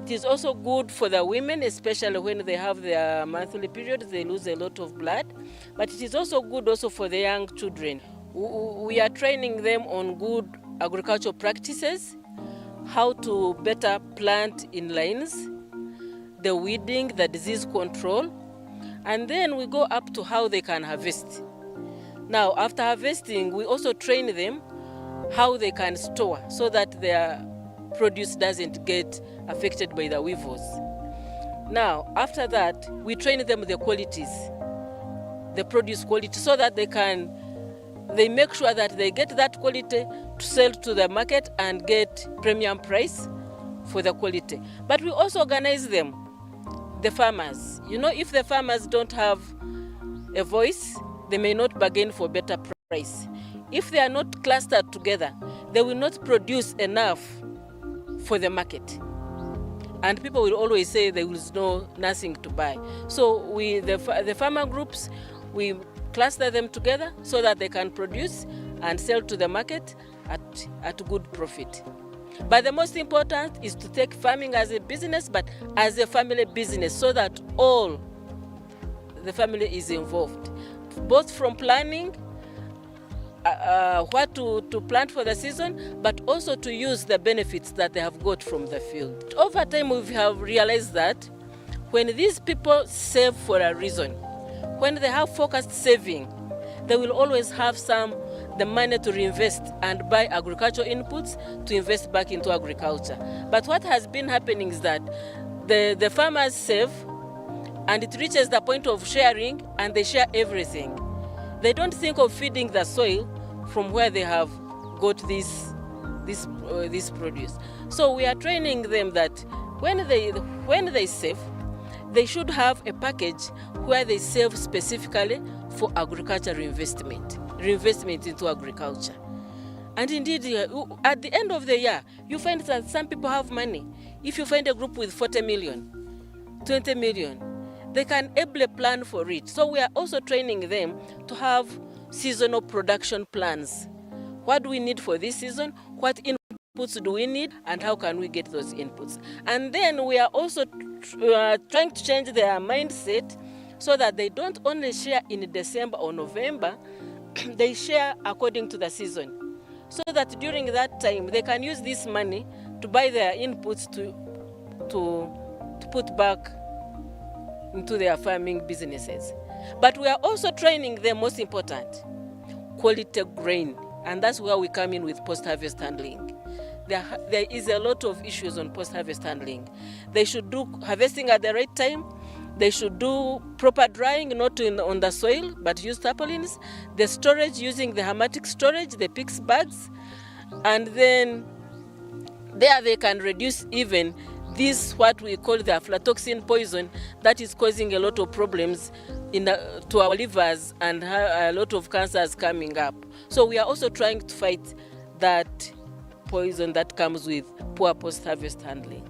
It is also good for the women, especially when they have their monthly periods, they lose a lot of blood. But it is also good also for the young children. We are training them on good agricultural practices, how to better plant in lines, the weeding, the disease control, and then we go up to how they can harvest. Now, after harvesting, we also train them how they can store so that their produce doesn't get affected by the weevils. Now, after that, we train them the qualities, the produce quality, so that they make sure that they get that quality to sell to the market and get premium price for the quality. But we also organize them, the farmers. You know, if the farmers don't have a voice, they may not bargain for better price. If they are not clustered together, they will not produce enough for the market. And people will always say there is nothing to buy. So the farmer groups, we cluster them together so that they can produce and sell to the market at good profit. But the most important is to take farming as a business, but as a family business, so that all the family is involved, both from planning what to plant for the season, but also to use the benefits that they have got from the field. Over time, we have realized that when these people save for a reason, when they have focused saving, they will always have the money to reinvest and buy agricultural inputs to invest back into agriculture. But what has been happening is that the farmers save, and it reaches the point of sharing, and they share everything. They don't think of feeding the soil from where they have got this produce. So we are training them that when they save, they should have a package where they save specifically for agricultural reinvestment into agriculture. And indeed, at the end of the year, you find that some people have money. If you find a group with 40 million, 20 million, they can ably plan for it. So we are also training them to have seasonal production plans. What do we need for this season? What inputs do we need? And how can we get those inputs? And then we are also trying to change their mindset so that they don't only share in December or November, they share according to the season. So that during that time, they can use this money to buy their inputs to put back into their farming businesses. But we are also training them, most important, quality grain. And that's where we come in with post-harvest handling. There is a lot of issues on post-harvest handling. They should do harvesting at the right time. They should do proper drying, not on the soil, but use tarpaulins. The storage, using the hermetic storage, the PICS bags. And then there they can reduce even this, what we call the aflatoxin poison, that is causing a lot of problems to our livers and a lot of cancers coming up. So we are also trying to fight that poison that comes with poor post-harvest handling.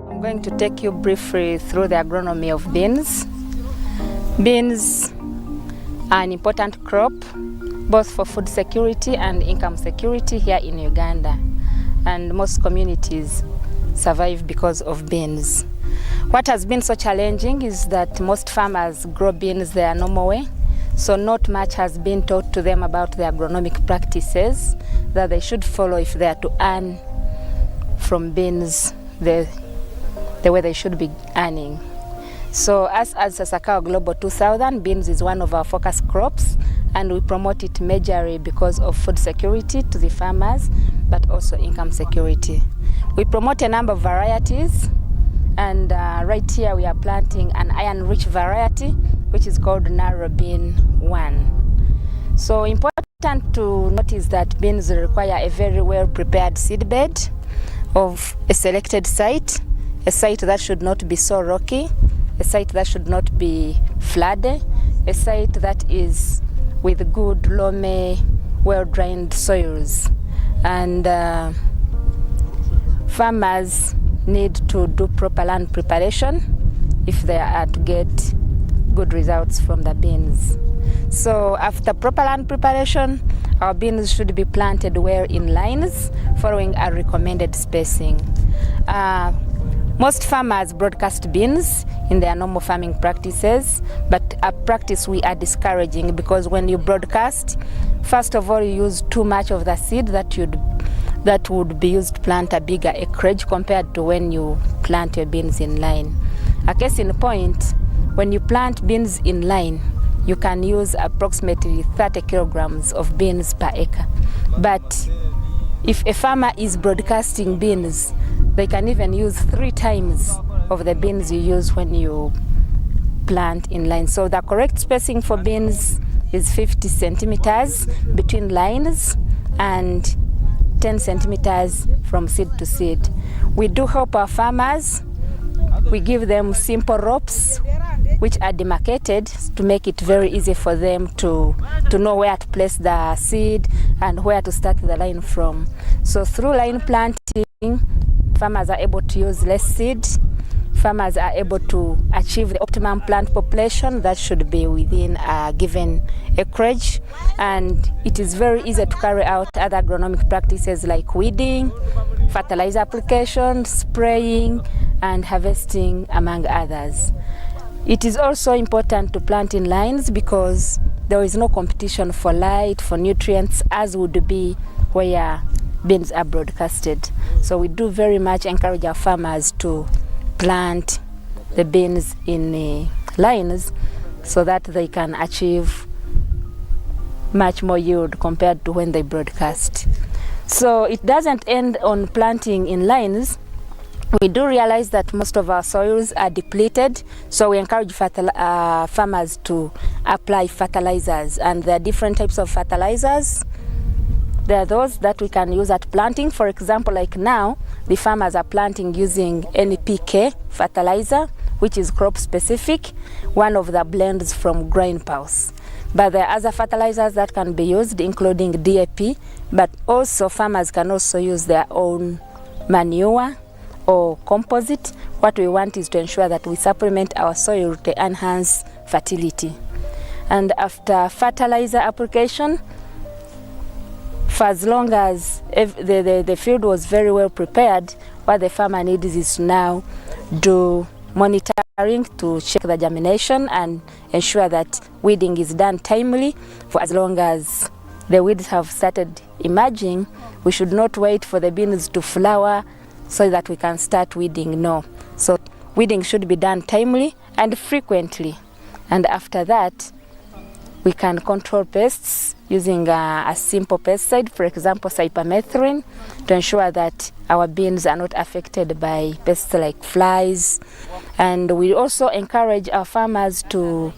I'm going to take you briefly through the agronomy of beans. Beans are an important crop both for food security and income security here in Uganda, and most communities survive because of beans. What has been so challenging is that most farmers grow beans their normal way, so not much has been taught to them about the agronomic practices that they should follow if they are to earn from beans the way they should be earning. So as Sasakawa Global 2000, beans is one of our focus crops, and we promote it majorly because of food security to the farmers, but also income security. We promote a number of varieties, and right here we are planting an iron-rich variety, which is called Narrow Bean 1. So important to notice that beans require a very well-prepared seed bed of a selected site, a site that should not be so rocky, a site that should not be flooded, a site that is with good, loamy, well-drained soils. And farmers need to do proper land preparation if they are to get good results from the beans. So after proper land preparation, our beans should be planted well in lines, following a recommended spacing. Most farmers broadcast beans in their normal farming practices, but a practice we are discouraging, because when you broadcast, first of all, you use too much of the seed that would be used to plant a bigger acreage compared to when you plant your beans in line. A case in point, when you plant beans in line, you can use approximately 30 kilograms of beans per acre. But if a farmer is broadcasting beans, they can even use 3 times of the beans you use when you plant in line. So the correct spacing for beans is 50 centimeters between lines and 10 centimeters from seed to seed. We do help our farmers. We give them simple ropes which are demarcated to make it very easy for them to know where to place the seed and where to start the line from. So through line planting, farmers are able to use less seed. Farmers are able to achieve the optimum plant population that should be within a given acreage, and it is very easy to carry out other agronomic practices like weeding, fertilizer application, spraying, and harvesting, among others. It is also important to plant in lines because there is no competition for light, for nutrients, as would be where beans are broadcasted. So we do very much encourage our farmers to plant the beans in lines so that they can achieve much more yield compared to when they broadcast. So it doesn't end on planting in lines. We do realize that most of our soils are depleted, so we encourage farmers to apply fertilizers, and there are different types of fertilizers. There are those that we can use at planting. For example, like now, the farmers are planting using NPK fertilizer, which is crop specific, one of the blends from grain pulse. But there are other fertilizers that can be used, including DAP, but also farmers can also use their own manure or composite. What we want is to ensure that we supplement our soil to enhance fertility. And after fertilizer application, for as long as the field was very well prepared, what the farmer needs is to now do monitoring to check the germination and ensure that weeding is done timely. For as long as the weeds have started emerging, we should not wait for the beans to flower so that we can start weeding. No. So weeding should be done timely and frequently. And after that, we can control pests using a simple pesticide, for example, cypermethrin, to ensure that our beans are not affected by pests like flies. And we also encourage our farmers to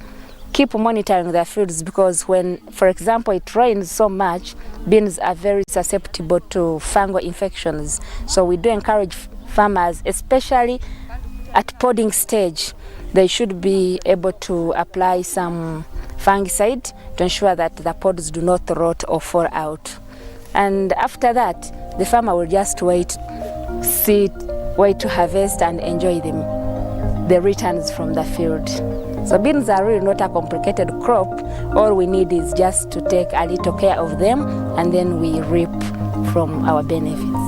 keep monitoring their fields, because when, for example, it rains so much, beans are very susceptible to fungal infections. So we do encourage farmers, especially at podding stage, they should be able to apply some fungicide to ensure that the pods do not rot or fall out. And after that, the farmer will just wait to harvest and enjoy the returns from the field. So beans are really not a complicated crop. All we need is just to take a little care of them, and then we reap from our benefits.